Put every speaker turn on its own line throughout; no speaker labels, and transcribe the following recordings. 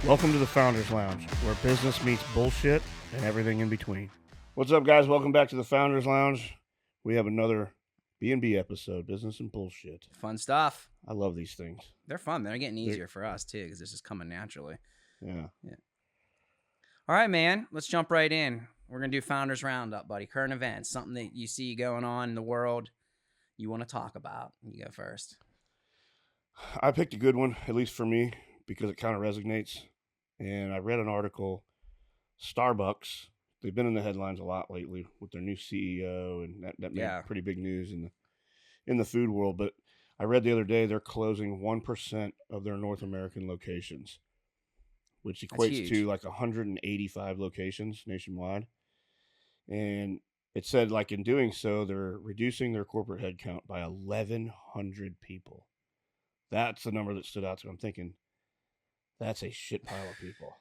Welcome to the Founders Lounge, where business meets bullshit and everything in between. What's up, guys? Welcome back to the Founders Lounge. We have another B&B episode, Business and Bullshit.
Fun stuff.
I love these things.
They're fun. They're getting easier for us, too, because this is coming naturally.
Yeah.
All right, man. Let's jump right in. We're going to do Founders Roundup, buddy. Current events, something that you see going on in the world you want to talk about. You go first.
I picked a good one, at least for me, because it kind of resonates. And I read an article, Starbucks, they've been in the headlines a lot lately with their new CEO, and that made pretty big news in the food world. But I read the other day they're closing 1% of their North American locations, which equates to like 185 locations nationwide. And it said, like, in doing so, they're reducing their corporate headcount by 1,100 people. That's the number that stood out to me. I'm thinking, that's a shit pile of people.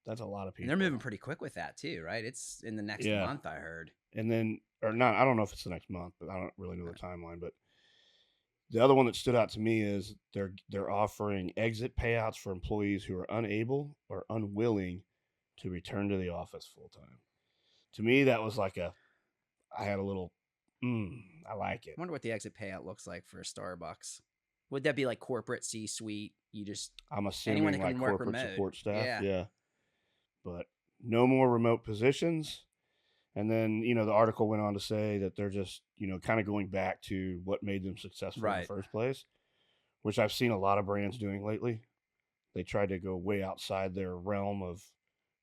That's a lot of people.
And they're moving pretty quick with that, too, right? It's in the next month, I heard.
And then, or not, I don't know if it's the next month, but I don't really know the timeline. But the other one that stood out to me is they're offering exit payouts for employees who are unable or unwilling to return to the office full time. To me, that was like I had a little, I like it.
I wonder what the exit payout looks like for Starbucks. Would that be like corporate C-suite?
I'm assuming like corporate
remote.
Support staff. Yeah. But no more remote positions. And then, the article went on to say that they're just, kind of going back to what made them successful in the first place, which I've seen a lot of brands doing lately. They tried to go way outside their realm of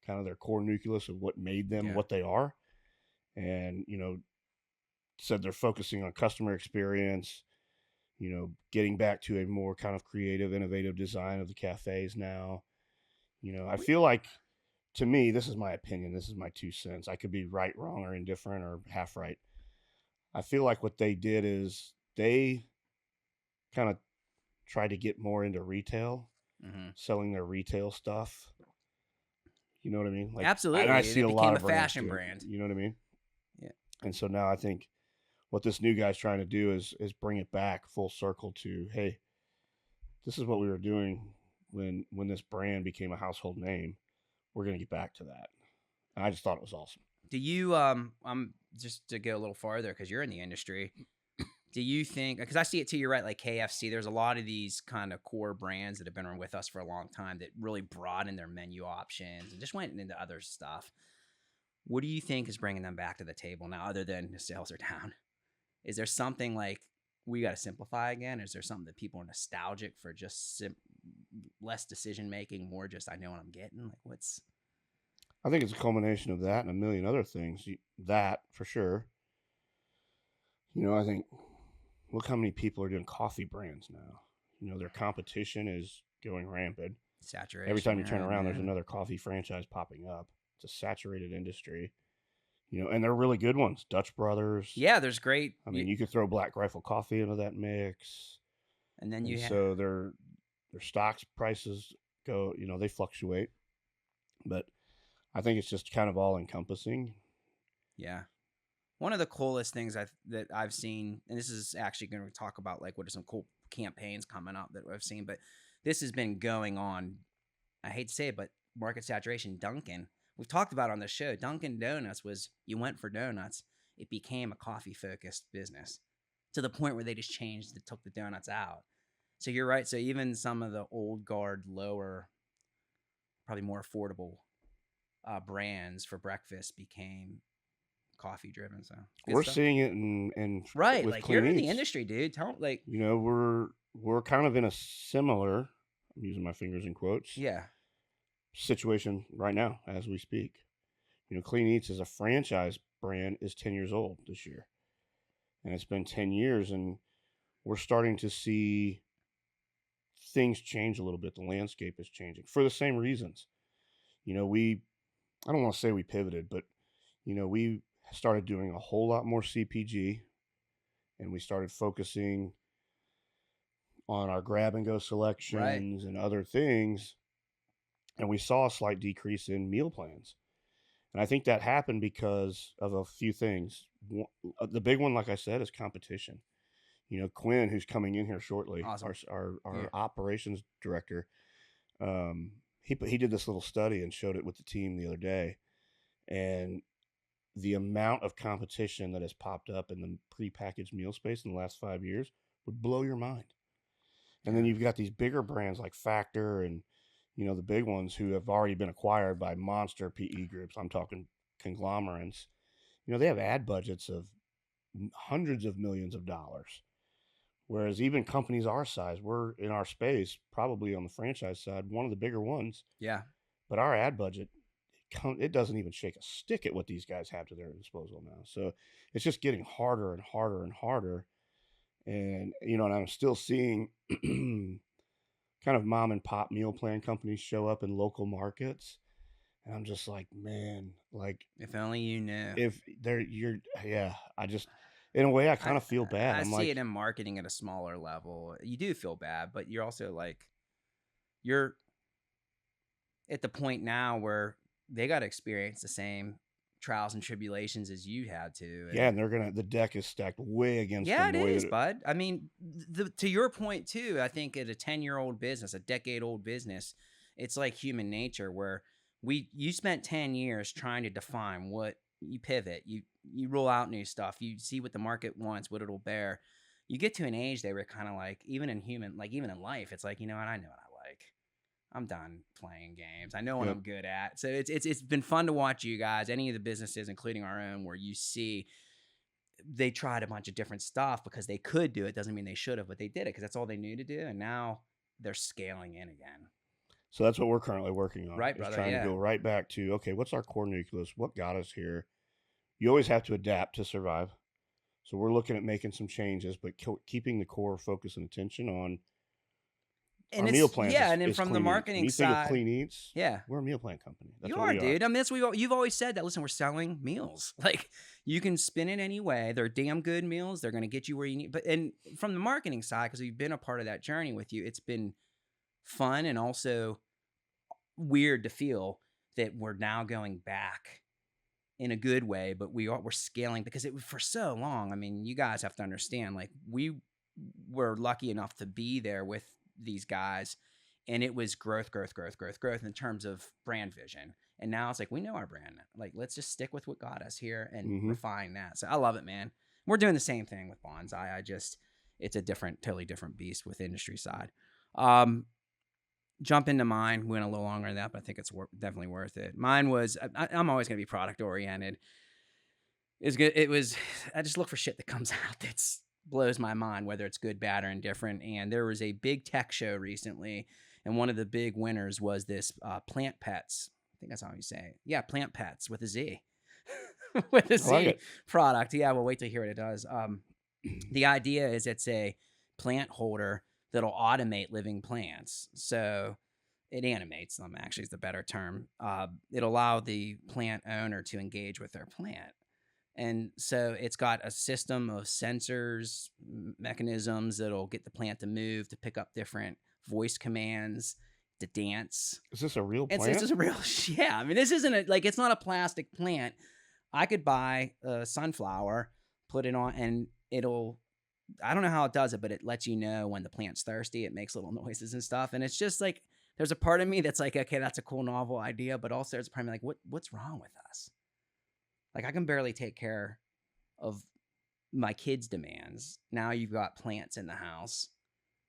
kind of their core nucleus of what made them what they are. And, said they're focusing on customer experience, getting back to a more kind of creative, innovative design of the cafes now. I feel like, to me, this is my opinion. This is my 2 cents. I could be right, wrong, or indifferent, or half right. I feel like what they did is they kind of tried to get more into retail, selling their retail stuff. You know what I mean?
Like, absolutely.
And I see a lot of
fashion brand.
You know what I mean?
Yeah.
And so now I think what this new guy's trying to do is bring it back full circle to, hey, this is what we were doing when this brand became a household name. We're going to get back to that. And I just thought it was awesome.
Do you, I'm just to go a little farther because you're in the industry. Do you think, because I see it too, you're right, like KFC, there's a lot of these kind of core brands that have been with us for a long time that really broadened their menu options and just went into other stuff. What do you think is bringing them back to the table now, other than the sales are down? Is there something like we got to simplify again? Is there something that people are nostalgic for, just less decision making, more just I know what I'm getting? Like, what's?
I think it's a culmination of that and a million other things. That for sure. I think, look how many people are doing coffee brands now. Their competition is going rampant.
Saturation.
Every time you turn around, there's another coffee franchise popping up. It's a saturated industry. And they're really good ones. Dutch Brothers.
Yeah, there's great.
I mean, you could throw Black Rifle Coffee into that mix.
And then
so their stocks prices go, they fluctuate. But I think it's just kind of all encompassing.
Yeah. One of the coolest things that I've seen, and this is actually going to talk about like what are some cool campaigns coming up that I've seen, but this has been going on, I hate to say it, but market saturation. Dunkin', we've talked about on the show, Dunkin' Donuts was, you went for donuts, it became a coffee-focused business to the point where they just took the donuts out. So you're right. So even some of the old guard, lower, probably more affordable brands for breakfast became coffee driven. So
we're seeing it in
right,
with
like
Clean
you're in
Eats.
the industry, dude. Tell like
we're kind of in a similar, I'm using my fingers in quotes, situation right now as we speak. Clean Eats as a franchise brand is 10 years old this year, and it's been 10 years, and we're starting to see things change a little bit. The landscape is changing for the same reasons. I don't want to say we pivoted, but we started doing a whole lot more CPG, and we started focusing on our grab and go selections and other things. And we saw a slight decrease in meal plans. And I think that happened because of a few things. The big one, like I said, is competition. Quinn, who's coming in here shortly,
awesome.
our operations director, he did this little study and showed it with the team the other day, and the amount of competition that has popped up in the prepackaged meal space in the last 5 years would blow your mind. And then
Yeah.
you've got these bigger brands like Factor and, the big ones who have already been acquired by monster PE groups. I'm talking conglomerates. They have ad budgets of hundreds of millions of dollars. Whereas even companies our size, we're in our space, probably on the franchise side, one of the bigger ones.
Yeah.
But our ad budget, it doesn't even shake a stick at what these guys have to their disposal now. So it's just getting harder and harder and harder. And, and I'm still seeing kind of mom and pop meal plan companies show up in local markets. And I'm just like, man, like,
if only you knew.
I just, in a way, I kind of feel bad.
I
I'm
see
like,
it in marketing at a smaller level. You do feel bad, but you're also like, you're at the point now where they got to experience the same trials and tribulations as you had to.
And the deck is stacked way against them.
Yeah, it is, bud. I mean, to your point too, I think at a 10-year-old business, a decade-old business, it's like human nature where you spent 10 years trying to define what you pivot, you roll out new stuff, you see what the market wants, what it'll bear. You get to an age they were kind of like, even in life, it's like, you know what, I know what I like. I'm done playing games. I know what I'm good at. So it's been fun to watch you guys, any of the businesses, including our own, where you see they tried a bunch of different stuff because they could do it. Doesn't mean they should have, but they did it because that's all they knew to do. And now they're scaling in again.
So that's what we're currently working on.
Right, brother.
Trying to go right back to, okay, what's our core nucleus? What got us here? You always have to adapt to survive. So we're looking at making some changes, but keeping the core focus and attention on our meal plans.
Yeah, and then from the marketing side,
think of Clean Eats.
Yeah,
we're a meal plan company.
That's you are, dude. I mean, that's what you've always said. That listen, we're selling meals. Like you can spin it any way. They're damn good meals. They're going to get you where you need. But and from the marketing side, because we've been a part of that journey with you, it's been fun and also weird to feel that we're now going back in a good way. But we're scaling because it was for so long. I mean, you guys have to understand. Like we were lucky enough to be there with these guys, and it was growth in terms of brand vision. And now it's like, we know our brand. Like, let's just stick with what got us here and refine that. So I love it, man. We're doing the same thing with Bonsai. It's a totally different beast with industry side. Jump into mine. Went a little longer than that, but I think it's definitely worth it. Mine was, I'm always going to be product oriented. It's good. I just look for shit that comes out that's blows my mind, whether it's good, bad, or indifferent. And there was a big tech show recently, and one of the big winners was this Plant Pets. I think that's how you say it. Yeah, Plant Pets with a Z. With a Z product. Yeah, well, wait till you hear what it does. The idea is it's a plant holder that'll automate living plants. So it animates them, actually, is the better term. It'll allow the plant owner to engage with their plant. And so it's got a system of sensors, mechanisms that'll get the plant to move, to pick up different voice commands, to dance.
Is this a real plant?
It's just a real, yeah. I mean, this isn't it's not a plastic plant. I could buy a sunflower, put it on, and I don't know how it does it, but it lets you know when the plant's thirsty. It makes little noises and stuff. And it's just like, there's a part of me that's like, okay, that's a cool novel idea. But also there's a part of me like, what's wrong with us? Like, I can barely take care of my kids' demands. Now you've got plants in the house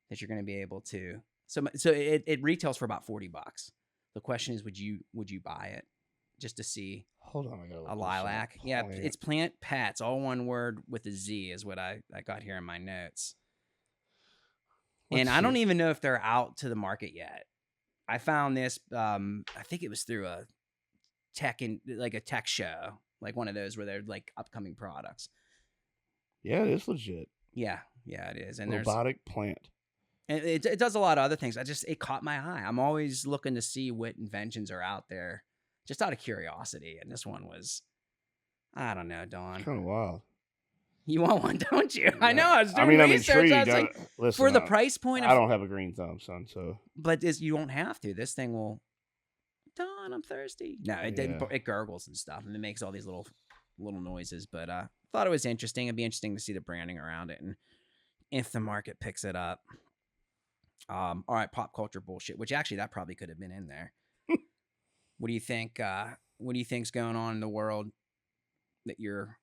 that you're going to be able to. So it retails for about $40. The question is, would you buy it just to see?
Hold on, I got
a lilac. Yeah, it's Plant Pets, all one word with a Z is what I got here in my notes. And I don't even know if they're out to the market yet. I found this. I think it was through a tech show. Like one of those where they're like upcoming products.
Yeah, it is legit.
Yeah, it is. And
robotic plant.
And it does a lot of other things. It caught my eye. I'm always looking to see what inventions are out there, just out of curiosity. And this one was, I don't know, Don.
It's kind of wild.
You want one, don't you? Yeah. I know. I was doing research.
I'm intrigued.
Like, listen, for the price point,
I don't have a green thumb, son. So,
but you don't have to. This thing will. Don, I'm thirsty. No, it gurgles and stuff, and it makes all these little noises. But thought it was interesting. It'd be interesting to see the branding around it, and if the market picks it up. All right, pop culture bullshit, which actually that probably could have been in there. What do you think? What do you think's going on in the world that you're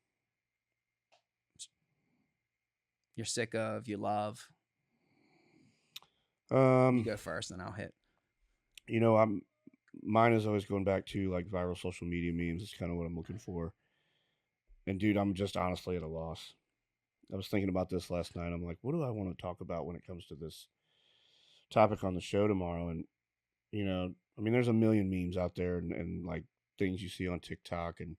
sick of, you love? You go first, and I'll hit.
Mine is always going back to like viral social media memes. It's kind of what I'm looking for. And dude, I'm just honestly at a loss. I was thinking about this last night. I'm like, what do I want to talk about when it comes to this topic on the show tomorrow? And there's a million memes out there and like things you see on TikTok, and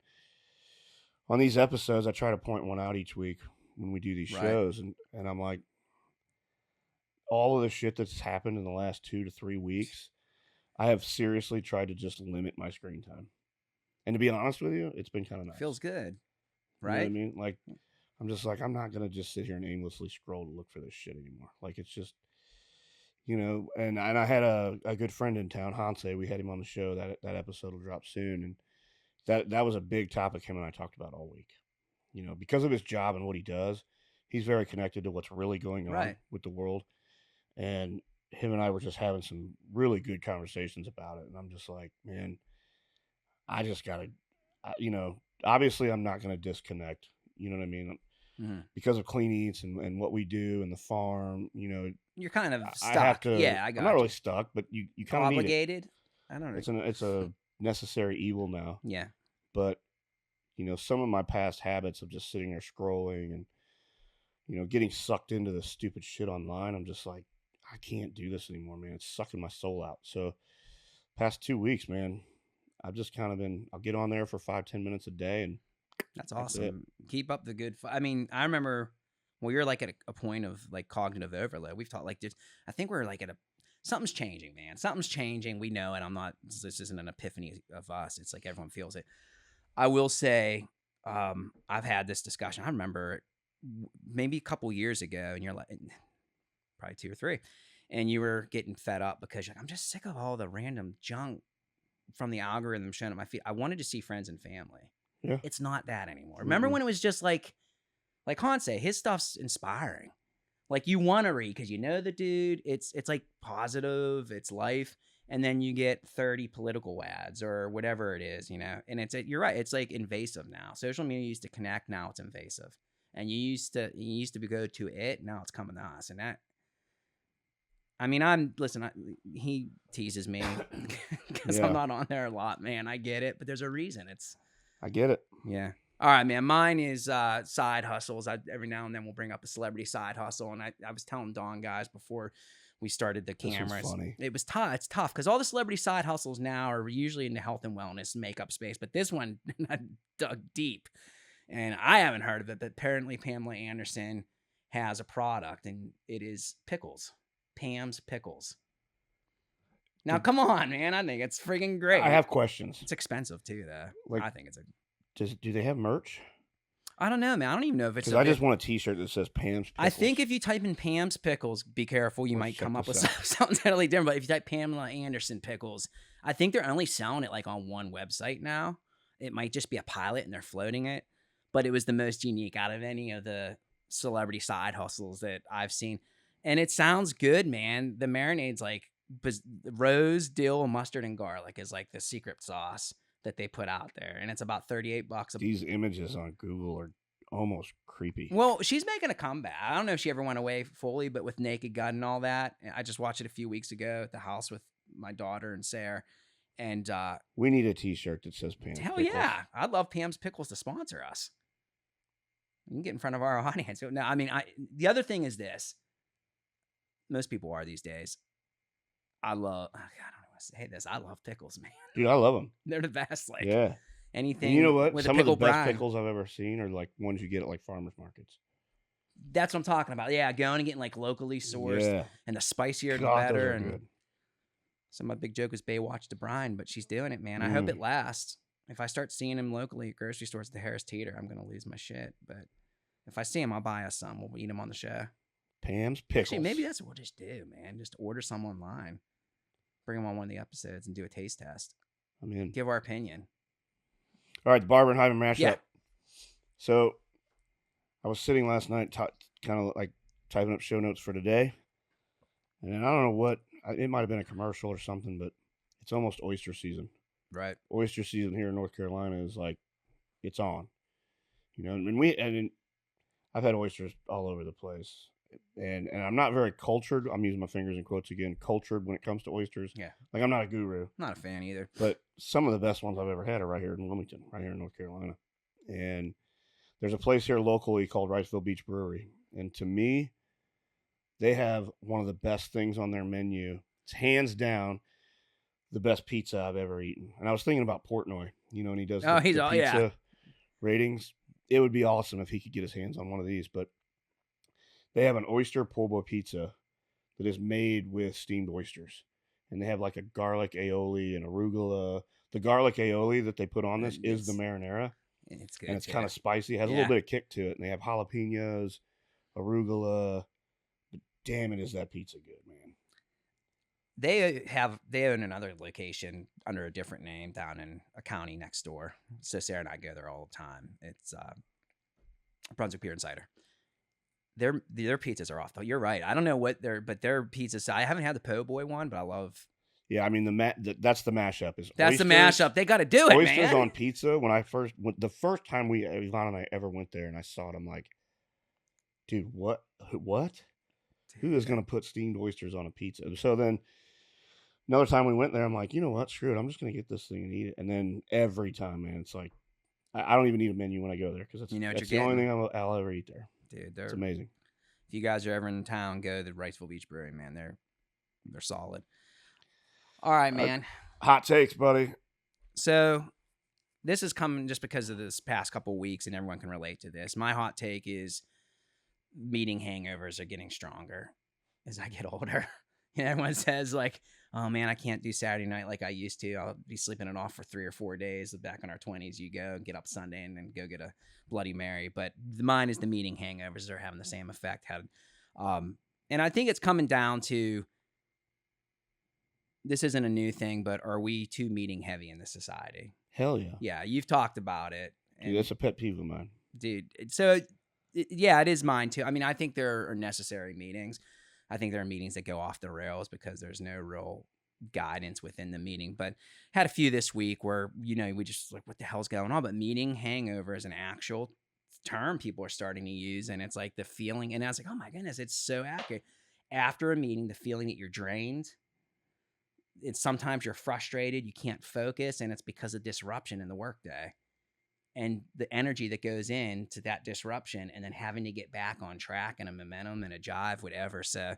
on these episodes, I try to point one out each week when we do these shows, and I'm like, all of the shit that's happened in the last 2 to 3 weeks, I have seriously tried to just limit my screen time. And to be honest with you, it's been kind of nice.
Feels good, right?
You know what I mean? Like, I'm just like, I'm not going to just sit here and aimlessly scroll to look for this shit anymore. Like, it's just, and I had a good friend in town, Hanse. We had him on the show. That episode will drop soon. And that was a big topic him and I talked about all week. Because of his job and what he does, he's very connected to what's really going on with the world. And him and I were just having some really good conversations about it. And I'm just like, man, I just got to, obviously I'm not going to disconnect. You know what I mean? Mm-hmm. Because of Clean Eats and what we do and the farm,
you're kind of stuck.
I have to,
yeah, I got
I'm not really stuck, but you kind of
obligated.
I don't know. It's a necessary evil now.
Yeah.
But, some of my past habits of just sitting there scrolling and, getting sucked into the stupid shit online, I'm just like, I can't do this anymore, man. It's sucking my soul out. So past 2 weeks, man, I've just kind of been, I'll get on there for 5-10 minutes a day. And
that's awesome. Keep up the good. I mean, I remember you're like at a point of like cognitive overload. We've talked like this. I think we're like something's changing, man. Something's changing. We know it. This isn't an epiphany of us. It's like everyone feels it. I will say, I've had this discussion. I remember maybe a couple years ago, and you're like, probably 2 or 3, and you were getting fed up because you're like, I'm just sick of all the random junk from the algorithm showing up my feed. I wanted to see friends and family.
Yeah.
It's not that anymore. Mm-hmm. Remember when it was just like Hans say, his stuff's inspiring. Like you want to read because the dude. It's like positive. It's life. And then you get 30 political ads or whatever it is, And you're right. It's like invasive now. Social media used to connect. Now it's invasive. And you used to go to it. Now it's coming to us. And that. I mean, he teases me because I'm not on there a lot, man. I get it, but there's a reason.
I get it.
Yeah. All right, man. Mine is side hustles. Every now and then we'll bring up a celebrity side hustle. And I was telling Don guys before we started the cameras.
This was funny.
It was tough. It's tough because all the celebrity side hustles now are usually in the health and wellness and makeup space. But this one, I dug deep. And I haven't heard of it, but apparently Pamela Anderson has a product, and it is pickles. Pam's Pickles. Now, come on, man. I think it's freaking great.
I have questions.
It's expensive, too, though. I think it's
do they have merch?
I don't know, man. I don't even know if it's...
Because I just want a t-shirt that says Pam's Pickles.
I think if you type in Pam's Pickles, be careful. You might come up with something totally different. But if you type Pamela Anderson Pickles, I think they're only selling it like on one website now. It might just be a pilot and they're floating it. But it was the most unique out of any of the celebrity side hustles that I've seen. And it sounds good, man. The marinade's like rose, dill, mustard, and garlic is like the secret sauce that they put out there. And it's about $38.
These images on Google are almost creepy.
Well, she's making a comeback. I don't know if she ever went away fully, but with Naked Gun and all that. I just watched it a few weeks ago at the house with my daughter and Sarah. And
we need a t-shirt that says Pam's
Hell
Pickles.
Yeah. I'd love Pam's Pickles to sponsor us. You can get in front of our audience. No, I mean, the other thing is this. Most people are these days. I don't know what to say this. I love pickles, man.
Dude, I love them.
They're the best. Like,
yeah.
Anything.
And you know what?
With
Some
a
of the
pickle
best
brine.
pickles I've ever seen are like ones you get at like farmers markets.
That's what I'm talking about. Yeah, going and getting like locally sourced.
Yeah.
And the spicier, the
God,
better.
those are
And
good.
so my big joke was Baywatch to brine, but she's doing it, man. I hope it lasts. If I start seeing him locally at grocery stores at the Harris Teeter, I'm going to lose my shit. But if I see him, I'll buy us some. We'll eat them on the show.
Pam's Pickles.
Actually, maybe that's what we'll just do, man. Just order some online. Bring them on one of the episodes and do a taste test.
I mean,
give our opinion.
All right, the Barber and Hyman mashup.
Yeah.
So I was sitting last night kind of like typing up show notes for today. And I don't know what, it might have been a commercial or something, but it's almost oyster season.
Right.
oyster season here in North Carolina is like, it's on. I've had oysters all over the place, and I'm not very cultured. I'm using my fingers in quotes again, cultured when it comes to oysters.
Yeah.
Like, I'm not a guru.
Not a fan either.
But some of the best ones I've ever had are right here in Wilmington, right here in North Carolina. And there's a place here locally called Riceville Beach Brewery, and to me, they have one of the best things on their menu. It's hands down the best pizza I've ever eaten. And I was thinking about Portnoy, and he does the pizza ratings. It would be awesome if he could get his hands on one of these. But they have an oyster po' boy pizza that is made with steamed oysters. And they have like a garlic aioli and arugula. The garlic aioli that they put on this is the marinara.
It's good.
And it's kind of spicy. It has a little bit of kick to it. And they have jalapenos, arugula. But damn it, is that pizza good, man.
They own another location under a different name down in a county next door. So Sarah and I go there all the time. It's Brunswick Beer and Cider. Their pizzas are off though. You're right. I don't know what their pizzas. I haven't had the po' boy one, but I love.
Yeah, I mean that's the mashup.
That's the mashup. They got to do it,
oysters
man.
On pizza. When I the first time Yvonne and I ever went there, and I saw it, I'm like, dude, what? Who is going to put steamed oysters on a pizza? So then another time we went there, I'm like, you know what? Screw it. I'm just going to get this thing and eat it. And then every time, man, it's like, I don't even need a menu when I go there because that's the only thing I'll ever eat there.
Dude,
it's amazing.
If you guys are ever in town, go to the Riceville Beach Brewery, man. They're solid. All right, man.
Hot takes, buddy.
So this is coming just because of this past couple weeks, and everyone can relate to this. My hot take is meeting hangovers are getting stronger as I get older. Everyone says like, oh man, I can't do Saturday night like I used to. I'll be sleeping it off for 3 or 4 days. Back in our 20s, you go and get up Sunday and then go get a Bloody Mary. But mine is the meeting hangovers. They're having the same effect. And I think it's coming down to, this isn't a new thing, but are we too meeting heavy in this society?
Hell yeah.
Yeah, you've talked about it.
Dude, that's a pet peeve of mine.
Dude, so yeah, it is mine too. I mean, I think there are necessary meetings. I think there are meetings that go off the rails because there's no real guidance within the meeting. But had a few this week where, we just like, what the hell's going on? But meeting hangover is an actual term people are starting to use. And it's like the feeling. And I was like, oh my goodness, it's so accurate. After a meeting, the feeling that you're drained. It's sometimes you're frustrated. You can't focus. And it's because of disruption in the workday. And the energy that goes into that disruption and then having to get back on track and a momentum and a jive, whatever. So,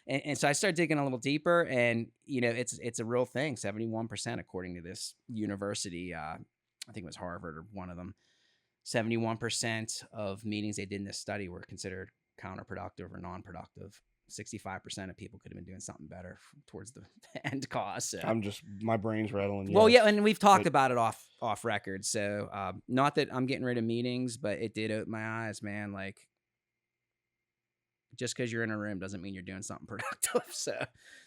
and so I started digging a little deeper and, it's a real thing. 71%, according to this university, I think it was Harvard or one of them, 71% of meetings they did in this study were considered counterproductive or non-productive. 65% of people could have been doing something better towards the end cause. So.
My brain's rattling.
Well, yeah, and we've talked about it off record. So not that I'm getting rid of meetings, but it did open my eyes, man. Like, just because you're in a room doesn't mean you're doing something productive. So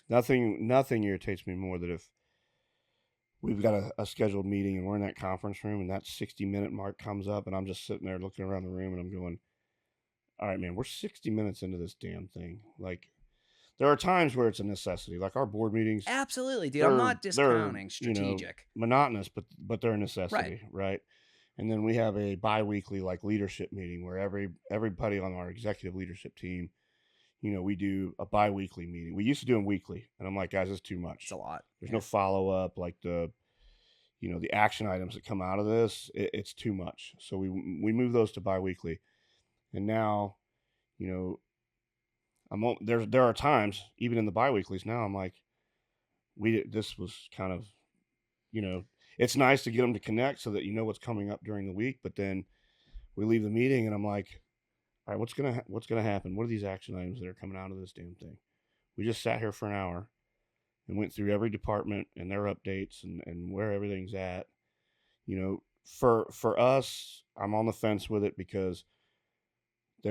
nothing irritates me more than if we've got a scheduled meeting and we're in that conference room and that 60-minute mark comes up and I'm just sitting there looking around the room and I'm going, all right, man, we're 60 minutes into this damn thing. Like, there are times where it's a necessity. Like our board meetings.
Absolutely, dude. I'm not discounting strategic.
Monotonous, but they're a necessity, right? And then we have a bi-weekly like leadership meeting where everybody on our executive leadership team, we do a bi-weekly meeting. We used to do them weekly. And I'm like, guys, it's too much.
It's a lot.
There's no follow-up. Like the action items that come out of this, it's too much. So we move those to bi-weekly. And now, there are times, even in the bi-weeklies now, I'm like, this was kind of, it's nice to get them to connect so that you know what's coming up during the week. But then we leave the meeting and I'm like, all right, what's gonna happen? What are these action items that are coming out of this damn thing? We just sat here for an hour and went through every department and their updates and where everything's at. For us, I'm on the fence with it because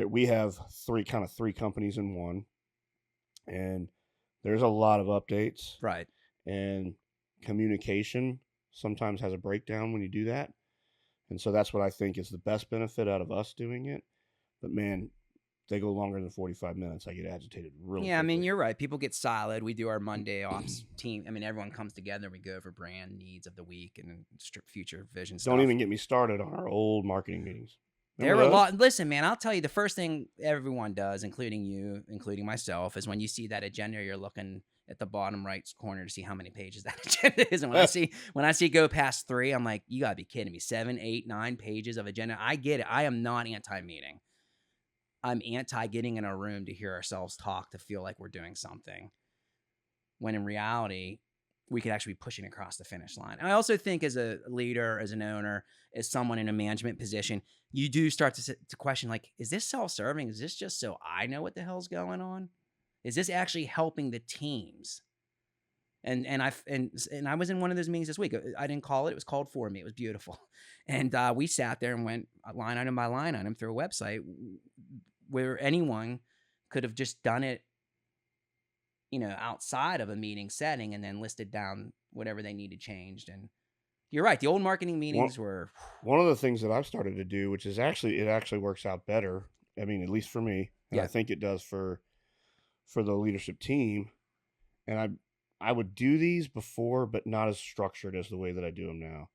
we have three companies in one, and there's a lot of updates.
Right.
And communication sometimes has a breakdown when you do that. And so that's what I think is the best benefit out of us doing it. But man, they go longer than 45 minutes, I get agitated really
Yeah, I mean,
quickly.
you're right. People get solid. We do our Monday ops team. I mean, everyone comes together. We go over brand needs of the week and future vision
Don't
stuff.
even get me started on our old marketing meetings.
There
Remember
were a
those?
lot. Listen, man, I'll tell you, the first thing everyone does, including you, including myself, is when you see that agenda, you're looking at the bottom right corner to see how many pages that agenda is. And when I see go past 3, I'm like, you gotta be kidding me. 7, 8, 9 pages of agenda. I get it. I am not anti-meeting. I'm anti getting in a room to hear ourselves talk, to feel like we're doing something, when in reality, we could actually be pushing across the finish line. And I also think as a leader, as an owner, as someone in a management position, you do start to question, like, is this self-serving? Is this just so I know what the hell's going on? Is this actually helping the teams? And I was in one of those meetings this week. I didn't call it. It was called for me. It was beautiful. And we sat there and went line item by line item through a website where anyone could have just done it, outside of a meeting setting, and then listed down whatever they needed changed. And you're right. The old marketing meetings were
one of the things that I've started to do, which is it actually works out better. I mean, at least for me, and I think it does for the leadership team. And I would do these before, but not as structured as the way that I do them now.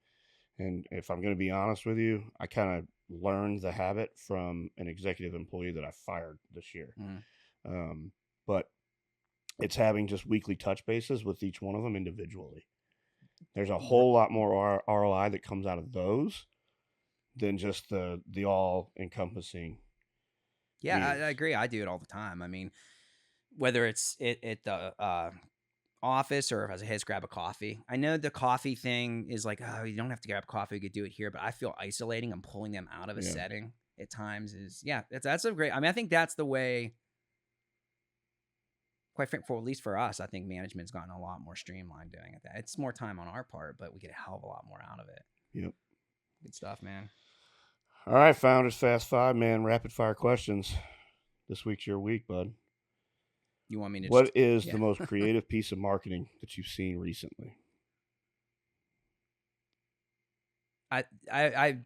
And if I'm going to be honest with you, I kind of learned the habit from an executive employee that I fired this year. But it's having just weekly touch bases with each one of them individually. There's a whole lot more ROI that comes out of those than just the all encompassing.
Yeah, I agree. I do it all the time. I mean, whether it's at the office or if I was, hey, let's grab a coffee. I know the coffee thing is like, oh, you don't have to grab coffee. You could do it here. But I feel isolating and pulling them out of a setting at times that's a great, I mean, I think that's the way, quite frankly, for at least for us, I think management's gotten a lot more streamlined doing it. It's more time on our part, but we get a hell of a lot more out of it.
Yep.
Good stuff, man.
All right, Founders Fast 5, man. Rapid fire questions. This week's your week, bud.
You want me to?
What is the most creative piece of marketing that you've seen recently?
I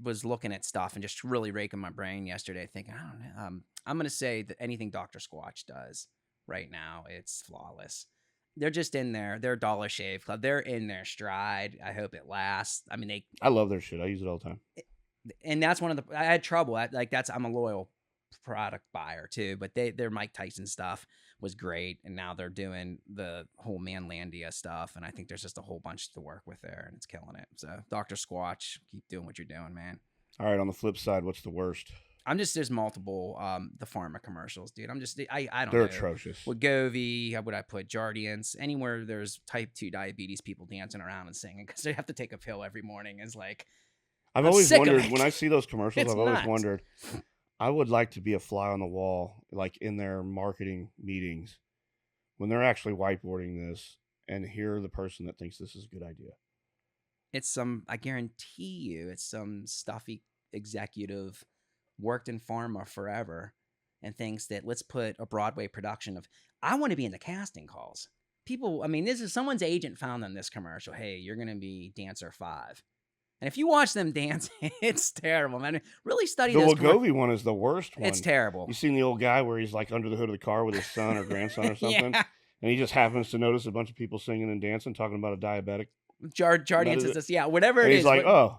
was looking at stuff and just really raking my brain yesterday, thinking, I don't know. I'm going to say that anything Dr. Squatch does right now, it's flawless. They're just in there. They're Dollar Shave Club. They're in their stride. I hope it lasts. I mean,
I love their shit. I use it all the time.
And that's one of the. I had trouble. I'm a loyal product buyer too, but their Mike Tyson stuff was great, and now they're doing the whole Manlandia stuff, and I think there's just a whole bunch to work with there, and it's killing it. So Dr. Squatch, keep doing what you're doing, man.
All right, on the flip side, what's the worst?
There's multiple the pharma commercials, dude. I don't know.
They're atrocious.
Wegovy, how would I put Jardiance? Anywhere there's type 2 diabetes people dancing around and singing because they have to take a pill every morning is like.
I've always wondered when I see those commercials. I've always wondered. I would like to be a fly on the wall, like in their marketing meetings, when they're actually whiteboarding this, and hear the person that thinks this is a good idea.
I guarantee you, it's some stuffy executive worked in pharma forever and thinks that let's put a Broadway production of, I want to be in the casting calls. People, I mean, this is someone's agent found them this commercial. Hey, you're going to be dancer 5. And if you watch them dance, it's terrible, man. Really study those.
The Wegovy one is the worst one.
It's terrible.
You seen the old guy where he's like under the hood of the car with his son or grandson or something? And he just happens to notice a bunch of people singing and dancing, talking about a diabetic.
Jardiance is this, whatever it is.
He's like, oh,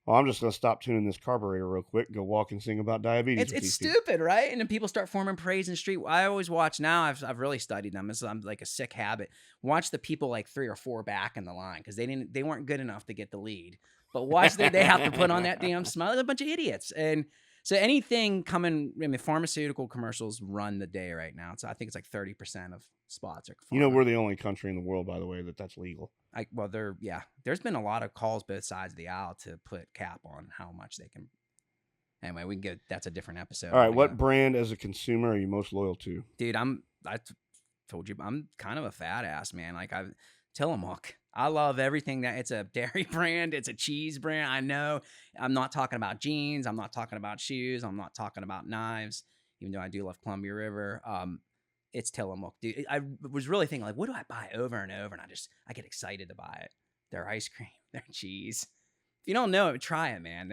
well, I'm just going to stop tuning this carburetor real quick and go walk and sing about diabetes.
It's stupid, right? And then people start forming praise in the street. I always watch now. I've really studied them. I'm like a sick habit. Watch the people like 3 or 4 back in the line because they weren't good enough to get the lead. But watch they have to put on that damn smile. They're a bunch of idiots. And so anything coming, I mean, pharmaceutical commercials run the day right now. So I think it's like 30% of spots are pharma.
We're the only country in the world, by the way, that's legal.
There's been a lot of calls both sides of the aisle to put cap on how much they can. Anyway, that's a different episode.
All right, what brand as a consumer are you most loyal to?
Dude, I told you, I'm kind of a fat ass, man. Like Tillamook. I love everything that it's a dairy brand. It's a cheese brand. I know I'm not talking about jeans. I'm not talking about shoes. I'm not talking about knives, even though I do love Columbia River. It's Tillamook, dude. I was really thinking like, what do I buy over and over? And I get excited to buy it. Their ice cream, their cheese. If you don't know it, try it, man.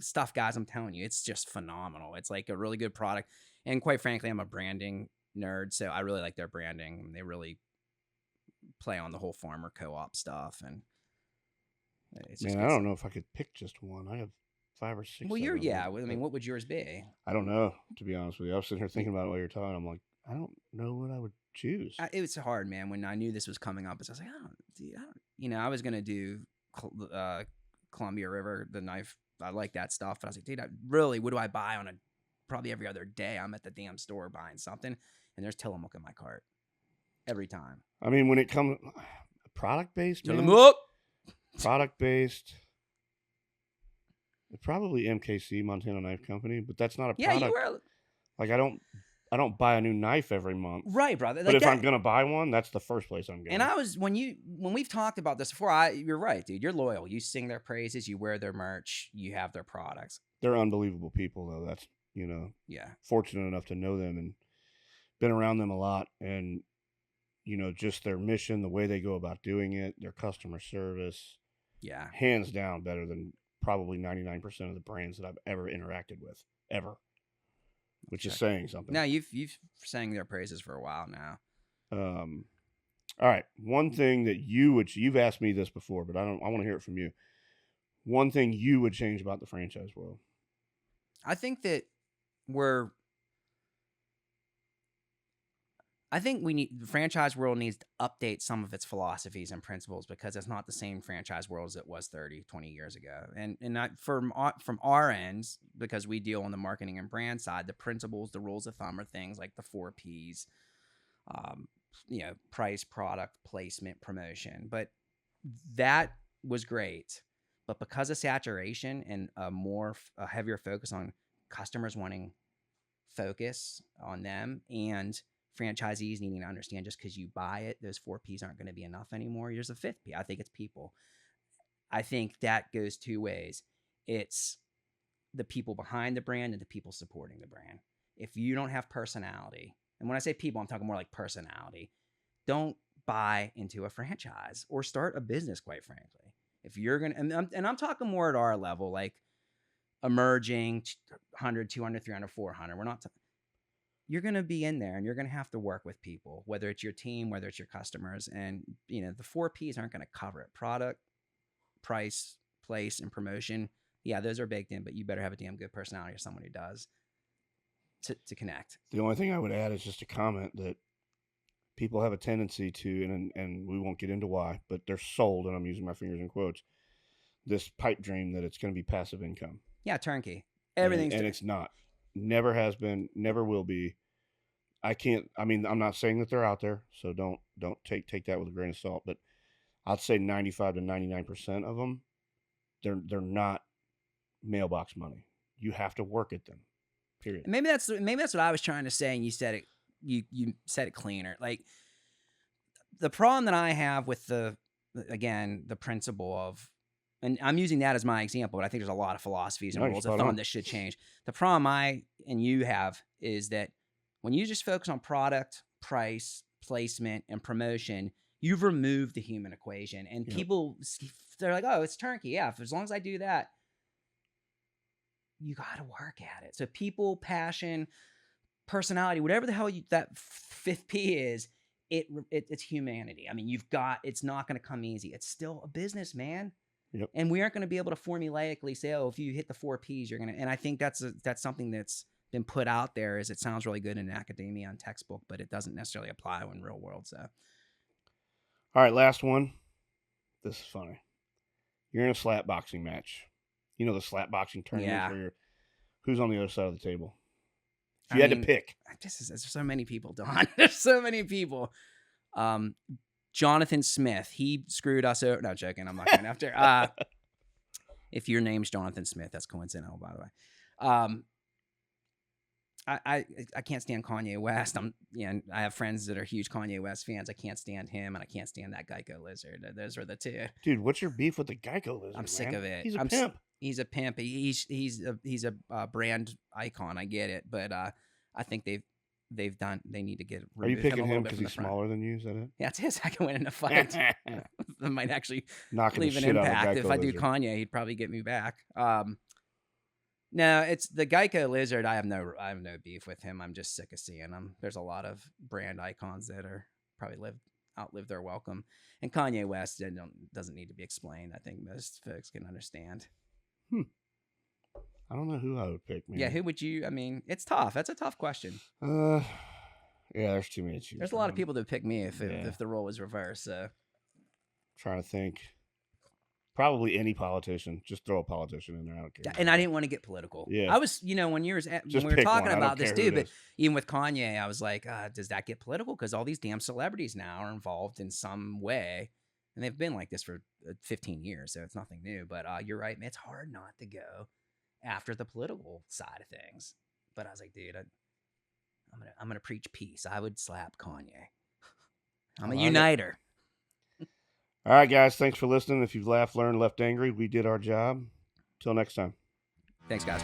stuff, guys, I'm telling you, it's just phenomenal. It's like a really good product. And quite frankly, I'm a branding nerd, so I really like their branding. They really play on the whole farmer co-op stuff, and it's just
Man, I don't know if I could pick just one. I have 5 or 6
well,
of them.
I mean, what would yours be?
I don't know, to be honest with you. I was sitting here thinking about it while you're talking. I'm like, I don't know what I would choose.
It was hard, man. When I knew this was coming up, I was like, I was gonna do Columbia River, the knife. I like that stuff, but I was like, dude, what do I buy on probably every other day? I'm at the damn store buying something, and there's Tillamook in my cart every time.
I mean, when it comes product based,
Tillamook,
product based. Probably MKC, Montana Knife Company, but that's not a product.
you were
like I don't buy a new knife every month,
right, brother.
But if I'm gonna buy one, that's the first place I'm going.
And I was when we've talked about this before. You're right, dude. You're loyal. You sing their praises. You wear their merch. You have their products.
They're unbelievable people, though. That's fortunate enough to know them and been around them a lot, and just their mission, the way they go about doing it, their customer service.
Yeah,
hands down better than probably 99% of the brands that I've ever interacted with, ever. Which is saying something.
Now you've sang their praises for a while now.
All right. One thing that you've asked me this before, but I want to hear it from you. One thing you would change about the franchise world.
I think that the franchise world needs to update some of its philosophies and principles, because it's not the same franchise world as it was 30, 20 years ago. And not from our ends, because we deal on the marketing and brand side, the principles, the rules of thumb are things like the 4 Ps, price, product, placement, promotion. But that was great. But because of saturation and a heavier focus on customers wanting focus on them, and franchisees needing to understand just because you buy it, those 4 Ps aren't going to be enough anymore. There's a 5th P. I think it's people. I think that goes 2 ways. It's the people behind the brand and the people supporting the brand. If you don't have personality, and when I say people, I'm talking more like personality, don't buy into a franchise or start a business, quite frankly. If you're going to, and I'm talking more at our level, like emerging 100, 200, 300, 400. We're not you're going to be in there and you're going to have to work with people, whether it's your team, whether it's your customers. And, the 4 Ps aren't going to cover it. Product, price, place, and promotion. Yeah, those are baked in, but you better have a damn good personality or someone who does to connect.
The only thing I would add is just a comment that people have a tendency to, and we won't get into why, but they're sold, and I'm using my fingers in quotes, this pipe dream that it's going to be passive income.
Yeah, turnkey. Everything's
and it's not. Never has been, never will be. I'm not saying that they're out there, so don't take that with a grain of salt, but I'd say 95 to 99% of them, they're not mailbox money. You have to work at them. Period.
Maybe that's what I was trying to say, and you said it. You said it cleaner. Like, the problem that I have with the principle of, and I'm using that as my example, but I think there's a lot of philosophies and rules of thumb that should change. The problem I and you have is that when you just focus on product, price, placement, and promotion, you've removed the human equation. And people, they're like, oh, it's turnkey. Yeah, as long as I do that, you got to work at it. So people, passion, personality, whatever the hell that 5th P is, it's humanity. I mean, it's not going to come easy. It's still a business, man.
Yep.
And we aren't going to be able to formulaically say, oh, if you hit the 4 Ps, you're going to, and I think that's something that's been put out there. Is it sounds really good in academia and textbook, but it doesn't necessarily apply in real world. So,
all right, last one. This is funny. You're in a slap boxing match. You know the slap boxing tournament where who's on the other side of the table? If you had to pick.
There's so many people, Don. There's so many people. Jonathan Smith, he screwed us over. No, joking. I'm not going after. If your name's Jonathan Smith, that's coincidental, by the way. I can't stand Kanye West. I have friends that are huge Kanye West fans. I can't stand him, and I can't stand that Geico lizard. Those are the 2.
Dude, what's your beef with the Geico lizard?
I'm sick of it.
He's a pimp.
He's a pimp. He's a brand icon. I get it, but I think they need to get.
Are you picking him because he's smaller than you? Is that it?
Yeah, it's his. I can win in a fight. That might actually
knocking
leave
the
an
shit
impact.
out of
If I do Kanye, he'd probably get me back. No, it's the Geico lizard. I have no beef with him. I'm just sick of seeing him. There's a lot of brand icons that are probably outlived their welcome. And Kanye West doesn't need to be explained. I think most folks can understand.
I don't know who I would pick, man.
Yeah, who would you? I mean, it's tough. That's a tough question.
Yeah, there's too many.
There's a lot of people that would pick me if the role was reversed. So.
Trying to think. Probably any politician. Just throw a politician in there. I don't care.
And I didn't want to get political.
Yeah.
I was, when we were talking about this too, but even with Kanye, I was like, does that get political? Because all these damn celebrities now are involved in some way. And they've been like this for 15 years. So it's nothing new. But you're right, man. It's hard not to go after the political side of things. But I was like, dude, I'm gonna preach peace. I would slap Kanye. I'm a uniter.
All right, guys. Thanks for listening. If you've laughed, learned, left angry, we did our job. Till next time.
Thanks, guys.